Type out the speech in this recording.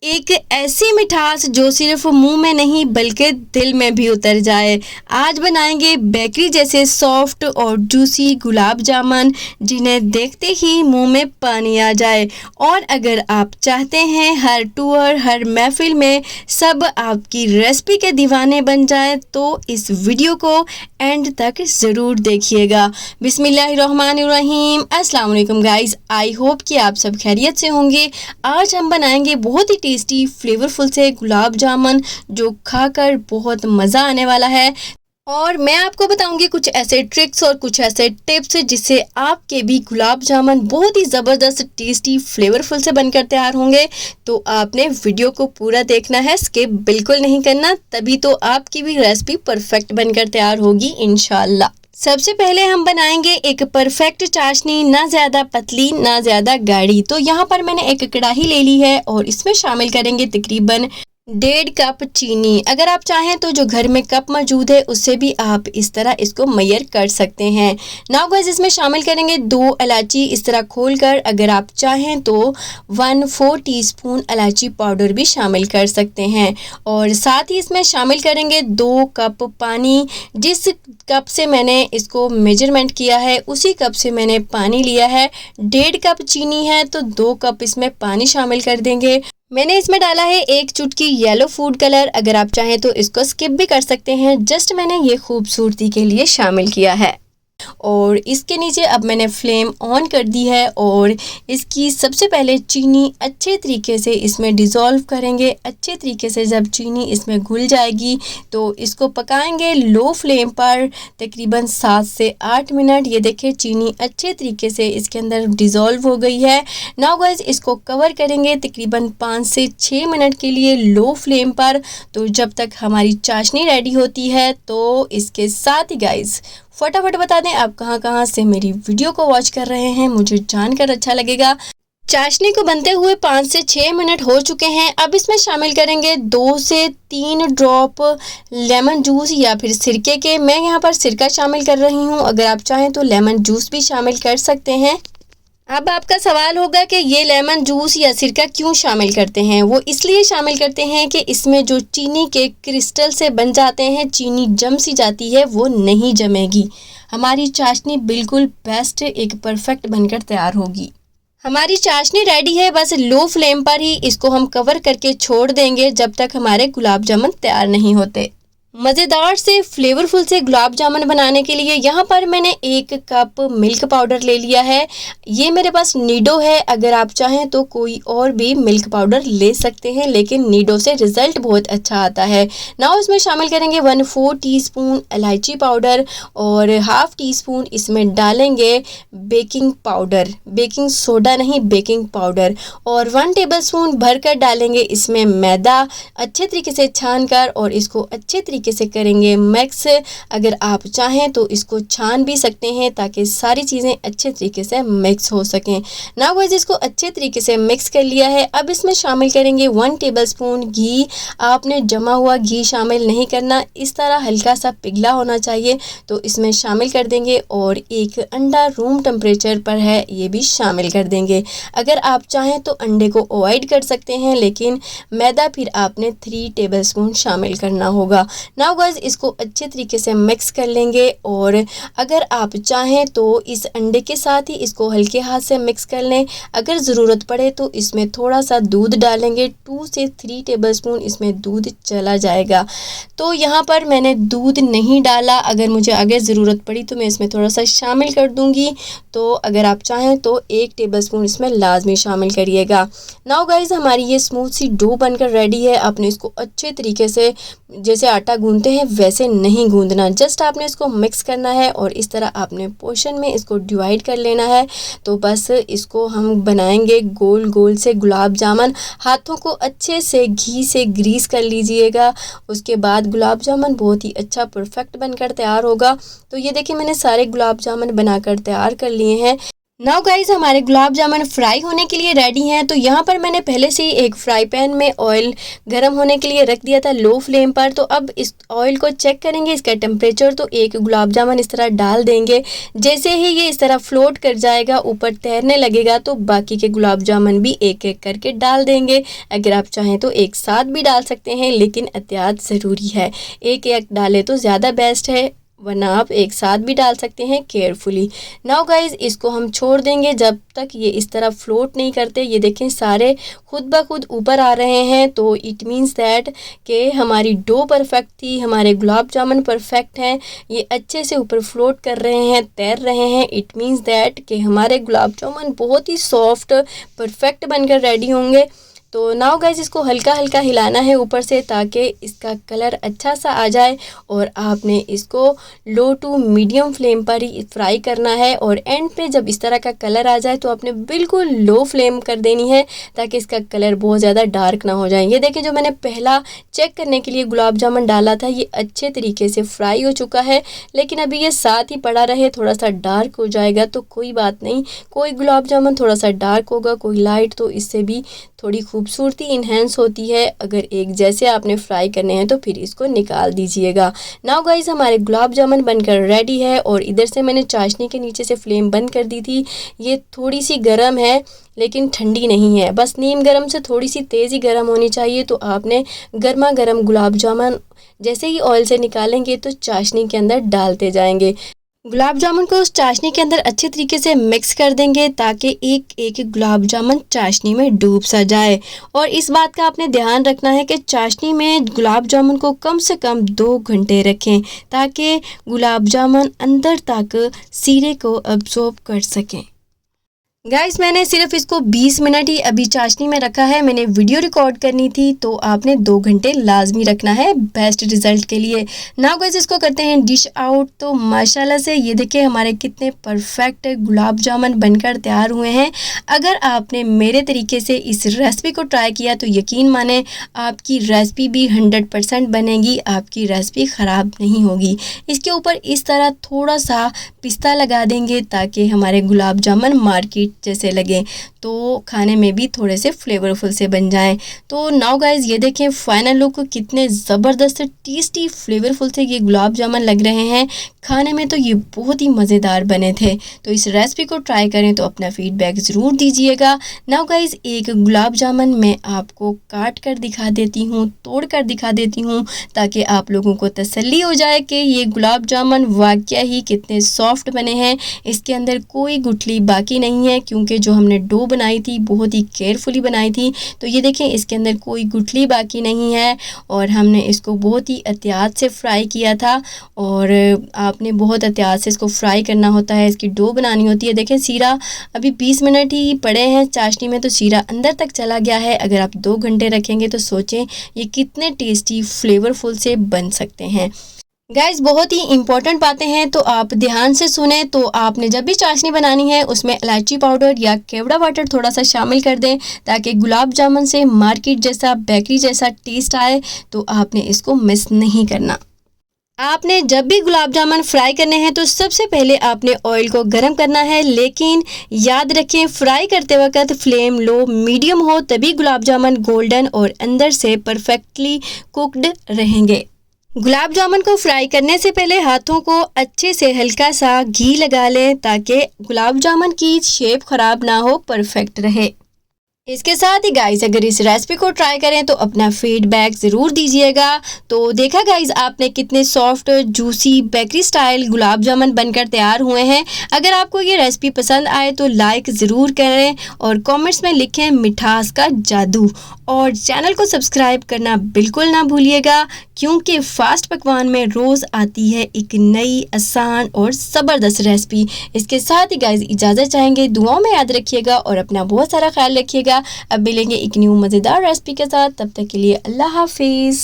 एक ऐसी मिठास जो सिर्फ मुंह में नहीं बल्कि दिल में भी उतर जाए। आज बनाएंगे बेकरी जैसे सॉफ्ट और जूसी गुलाब जामुन जिन्हें देखते ही मुंह में पानी आ जाए। और अगर आप चाहते हैं हर टूर हर महफिल में सब आपकी रेसिपी के दीवाने बन जाए तो इस वीडियो को एंड तक ज़रूर देखिएगा। बिस्मिल्लाहिर्रहमानिर्रहीम। अस्सलाम वालेकुम गाइस, आई होप कि आप सब खैरियत से होंगे। आज हम बनाएंगे बहुत ही टेस्टी फ्लेवरफुल से गुलाब जामुन जो खाकर बहुत मज़ा आने वाला है। और मैं आपको बताऊंगी कुछ ऐसे ट्रिक्स और कुछ ऐसे टिप्स जिससे आपके भी गुलाब जामुन बहुत ही ज़बरदस्त टेस्टी फ्लेवरफुल से बनकर तैयार होंगे। तो आपने वीडियो को पूरा देखना है, स्किप बिल्कुल नहीं करना, तभी तो आपकी भी रेसिपी परफेक्ट बनकर तैयार होगी इंशाल्लाह। सबसे पहले हम बनाएंगे एक परफेक्ट चाशनी, ना ज़्यादा पतली ना ज़्यादा गाढ़ी। तो यहाँ पर मैंने एक कढ़ाई ले ली है और इसमें शामिल करेंगे तकरीबन 1.5 कप चीनी। अगर आप चाहें तो जो घर में कप मौजूद है उससे भी आप इस तरह इसको मेजर कर सकते हैं। नाउ गाइस, इसमें शामिल करेंगे 2 इलायची इस तरह खोलकर। अगर आप चाहें तो 1/4 टीस्पून इलायची पाउडर भी शामिल कर सकते हैं। और साथ ही इसमें शामिल करेंगे 2 कप पानी। जिस कप से मैंने इसको मेजरमेंट किया है उसी कप से मैंने पानी लिया है। 1.5 कप चीनी है तो 2 कप इसमें पानी शामिल कर देंगे। मैंने इसमें डाला है 1 चुटकी येलो फूड कलर। अगर आप चाहें तो इसको स्किप भी कर सकते हैं, जस्ट मैंने ये खूबसूरती के लिए शामिल किया है। और इसके नीचे अब मैंने फ्लेम ऑन कर दी है और इसकी सबसे पहले चीनी अच्छे तरीके से इसमें डिज़ोल्व करेंगे। अच्छे तरीके से जब चीनी इसमें घुल जाएगी तो इसको पकाएंगे लो फ्लेम पर तकरीबन 7 से 8 मिनट। ये देखिए चीनी अच्छे तरीके से इसके अंदर डिज़ोल्व हो गई है। नाउ गाइस, इसको कवर करेंगे तकरीबन 5 से 6 मिनट के लिए लो फ्लेम पर। तो जब तक हमारी चाशनी रेडी होती है तो इसके साथ ही गाइस फटाफट बता दें आप कहाँ से मेरी वीडियो को वॉच कर रहे हैं, मुझे जानकर अच्छा लगेगा। चाशनी को बनते हुए 5 से 6 मिनट हो चुके हैं। अब इसमें शामिल करेंगे 2 से 3 ड्रॉप लेमन जूस या फिर सिरके के। मैं यहाँ पर सिरका शामिल कर रही हूँ, अगर आप चाहें तो लेमन जूस भी शामिल कर सकते हैं। अब आपका सवाल होगा कि ये लेमन जूस या सिरका क्यों शामिल करते हैं। वो इसलिए शामिल करते हैं कि इसमें जो चीनी के क्रिस्टल से बन जाते हैं, चीनी जम सी जाती है, वो नहीं जमेगी। हमारी चाशनी बिल्कुल बेस्ट एक परफेक्ट बनकर तैयार होगी। हमारी चाशनी रेडी है, बस लो फ्लेम पर ही इसको हम कवर करके छोड़ देंगे जब तक हमारे गुलाब जामुन तैयार नहीं होते। मज़ेदार से फ्लेवरफुल से गुलाब जामुन बनाने के लिए यहाँ पर मैंने 1 कप मिल्क पाउडर ले लिया है। ये मेरे पास नीडो है, अगर आप चाहें तो कोई और भी मिल्क पाउडर ले सकते हैं, लेकिन नीडो से रिज़ल्ट बहुत अच्छा आता है। नाउ इसमें शामिल करेंगे 1/4 टीस्पून इलायची पाउडर और 1/2 टीस्पून इसमें डालेंगे बेकिंग पाउडर, बेकिंग सोडा नहीं बेकिंग पाउडर। और 1 टेबलस्पून भरकर डालेंगे इसमें मैदा, अच्छे तरीके से छान कर और इसको अच्छे तरीके से करेंगे मिक्स। अगर आप चाहें तो इसको छान भी सकते हैं ताकि सारी चीज़ें अच्छे तरीके से मिक्स हो सकें। नाउ गाइस, इसको अच्छे तरीके से मिक्स कर लिया है। अब इसमें शामिल करेंगे 1 टेबलस्पून घी। आपने जमा हुआ घी शामिल नहीं करना, इस तरह हल्का सा पिघला होना चाहिए तो इसमें शामिल कर देंगे। और 1 अंडा रूम टेम्परेचर पर है, ये भी शामिल कर देंगे। अगर आप चाहें तो अंडे को अवॉइड कर सकते हैं, लेकिन मैदा फिर आपने 3 टेबलस्पून शामिल करना होगा। नाउ गाइस, इसको अच्छे तरीके से मिक्स कर लेंगे। और अगर आप चाहें तो इस अंडे के साथ ही इसको हल्के हाथ से मिक्स कर लें। अगर ज़रूरत पड़े तो इसमें थोड़ा सा दूध डालेंगे, 2 से 3 टेबलस्पून इसमें दूध चला जाएगा। तो यहाँ पर मैंने दूध नहीं डाला, अगर मुझे आगे ज़रूरत पड़ी तो मैं इसमें थोड़ा सा शामिल कर दूँगी। तो अगर आप चाहें तो 1 टेबलस्पून इसमें लाजमी शामिल करिएगा। नाउ गाइस, हमारी ये स्मूथ सी डो बनकर रेडी है। आपने इसको अच्छे तरीके से जैसे आटा गूंदते हैं वैसे नहीं गूंदना, जस्ट आपने इसको मिक्स करना है और इस तरह आपने पोर्शन में इसको डिवाइड कर लेना है। तो बस इसको हम बनाएंगे गोल गोल से गुलाब जामुन। हाथों को अच्छे से घी से ग्रीस कर लीजिएगा, उसके बाद गुलाब जामुन बहुत ही अच्छा परफेक्ट बनकर तैयार होगा। तो ये देखिए मैंने सारे गुलाब जामुन बनाकर तैयार कर लिए हैं। नाउ गाइस हमारे गुलाब जामुन फ्राई होने के लिए रेडी हैं। तो यहाँ पर मैंने पहले से ही एक फ्राई पैन में ऑयल गरम होने के लिए रख दिया था लो फ्लेम पर। तो अब इस ऑयल को चेक करेंगे इसका टेम्परेचर। तो एक गुलाब जामुन इस तरह डाल देंगे। जैसे ही ये इस तरह फ्लोट कर जाएगा, ऊपर तैरने लगेगा, तो बाकी के गुलाब जामुन भी एक एक करके डाल देंगे। अगर आप चाहें तो एक साथ भी डाल सकते हैं, लेकिन एहतियात ज़रूरी है। एक एक डाले तो ज़्यादा बेस्ट है, वरना आप एक साथ भी डाल सकते हैं केयरफुली। नाउ गाइस इसको हम छोड़ देंगे जब तक ये इस तरह फ्लोट नहीं करते। ये देखें सारे खुद ब खुद ऊपर आ रहे हैं, तो इट मीन्स दैट कि हमारी डो परफेक्ट थी, हमारे गुलाब जामुन परफेक्ट हैं, ये अच्छे से ऊपर फ्लोट कर रहे हैं, तैर रहे हैं। इट मीन्स दैट कि हमारे गुलाब जामुन बहुत ही सॉफ्ट परफेक्ट बनकर रेडी होंगे। तो नाउ गाइस इसको हल्का हल्का हिलाना है ऊपर से, ताकि इसका कलर अच्छा सा आ जाए। और आपने इसको लो टू मीडियम फ्लेम पर ही फ्राई करना है। और एंड पे जब इस तरह का कलर आ जाए तो आपने बिल्कुल लो फ्लेम कर देनी है, ताकि इसका कलर बहुत ज़्यादा डार्क ना हो जाए। ये देखें जो मैंने पहला चेक करने के लिए गुलाब जामुन डाला था, ये अच्छे तरीके से फ्राई हो चुका है। लेकिन अभी ये साथ ही पड़ा रहे, थोड़ा सा डार्क हो जाएगा तो कोई बात नहीं। कोई गुलाब जामुन थोड़ा सा डार्क होगा, कोई लाइट, तो इससे भी थोड़ी खूबसूरती इन्हेंस होती है। अगर एक जैसे आपने फ्राई करने हैं तो फिर इसको निकाल दीजिएगा। नाउ गाइस हमारे गुलाब जामुन बनकर रेडी है। और इधर से मैंने चाशनी के नीचे से फ्लेम बंद कर दी थी। ये थोड़ी सी गर्म है लेकिन ठंडी नहीं है, बस नीम गर्म से थोड़ी सी तेज़ी गर्म होनी चाहिए। तो आपने गर्मा गर्म गुलाब जामुन जैसे ही ऑयल से निकालेंगे तो चाशनी के अंदर डालते जाएंगे। गुलाब जामुन को उस चाशनी के अंदर अच्छे तरीके से मिक्स कर देंगे, ताकि एक एक गुलाब जामुन चाशनी में डूब सा जाए। और इस बात का आपने ध्यान रखना है कि चाशनी में गुलाब जामुन को कम से कम 2 घंटे रखें, ताकि गुलाब जामुन अंदर तक सीरे को अब्जॉर्ब कर सकें। गाइस मैंने सिर्फ इसको 20 मिनट ही अभी चाशनी में रखा है। मैंने वीडियो रिकॉर्ड करनी थी, तो आपने 2 घंटे लाजमी रखना है बेस्ट रिजल्ट के लिए। नाउ गाइस इसको करते हैं डिश आउट। तो माशाल्लाह से ये देखिए हमारे कितने परफेक्ट गुलाब जामुन बनकर तैयार हुए हैं। अगर आपने मेरे तरीके से इस रेसिपी को ट्राई किया तो यकीन माने आपकी रेसिपी भी 100% बनेगी, आपकी रेसिपी ख़राब नहीं होगी। इसके ऊपर इस तरह थोड़ा सा पिस्ता लगा देंगे, ताकि हमारे गुलाब जामुन मार्केट जैसे लगे, तो खाने में भी थोड़े से फ्लेवरफुल से बन जाएं। तो नाउ गाइस ये देखें फाइनल लुक कितने ज़बरदस्त टेस्टी फ्लेवरफुल से ये गुलाब जामुन लग रहे हैं। खाने में तो ये बहुत ही मज़ेदार बने थे। तो इस रेसिपी को ट्राई करें तो अपना फीडबैक ज़रूर दीजिएगा। नाउ गाइस एक गुलाब जामुन मैं आपको काट कर दिखा देती हूँ, तोड़ कर दिखा देती हूँ, ताकि आप लोगों को तसल्ली हो जाए कि ये गुलाब जामुन वाकया ही कितने सॉफ्ट बने हैं। इसके अंदर कोई गुठली बाकी नहीं है, क्योंकि जो हमने डो बनाई थी बहुत ही केयरफुली बनाई थी। तो ये देखें इसके अंदर कोई गुठली बाकी नहीं है, और हमने इसको बहुत ही एहतियात से फ्राई किया था। और आपने बहुत एहतियात से इसको फ्राई करना होता है, इसकी डो बनानी होती है। देखें सीरा अभी 20 मिनट ही पड़े हैं चाशनी में, तो सीरा अंदर तक चला गया है। अगर आप 2 घंटे रखेंगे तो सोचें ये कितने टेस्टी फ्लेवरफुल से बन सकते हैं। गाइस बहुत ही इंपॉर्टेंट बातें हैं, तो आप ध्यान से सुने। तो आपने जब भी चाशनी बनानी है उसमें इलायची पाउडर या केवड़ा वाटर थोड़ा सा शामिल कर दें, ताकि गुलाब जामुन से मार्केट जैसा बेकरी जैसा टेस्ट आए। तो आपने इसको मिस नहीं करना। आपने जब भी गुलाब जामुन फ्राई करने हैं तो सबसे पहले आपने ऑयल को गर्म करना है, लेकिन याद रखें फ्राई करते वक्त फ्लेम लो मीडियम हो, तभी गुलाब जामुन गोल्डन और अंदर से परफेक्टली कुक्ड रहेंगे। गुलाब जामुन को फ्राई करने से पहले हाथों को अच्छे से हल्का सा घी लगा लें, ताकि गुलाब जामुन की शेप खराब ना हो, परफेक्ट रहे। इसके साथ ही गाइस अगर इस रेसिपी को ट्राई करें तो अपना फीडबैक ज़रूर दीजिएगा। तो देखा गाइस आपने कितने soft juicy bakery style gulab jamun बनकर तैयार हुए हैं। अगर आपको ये रेसिपी पसंद आए तो लाइक ज़रूर करें और कमेंट्स में लिखें मिठास का जादू, और चैनल को सब्सक्राइब करना बिल्कुल ना भूलिएगा, क्योंकि फास्ट पकवान में रोज़ आती है एक नई आसान और ज़बरदस्त रेसिपी। इसके साथ ही गाइस इजाज़त चाहेंगे, दुआओं में याद रखिएगा और अपना बहुत सारा ख्याल रखिएगा। अब मिलेंगे एक न्यू मज़ेदार रेसिपी के साथ, तब तक के लिए अल्लाह हाफिज़।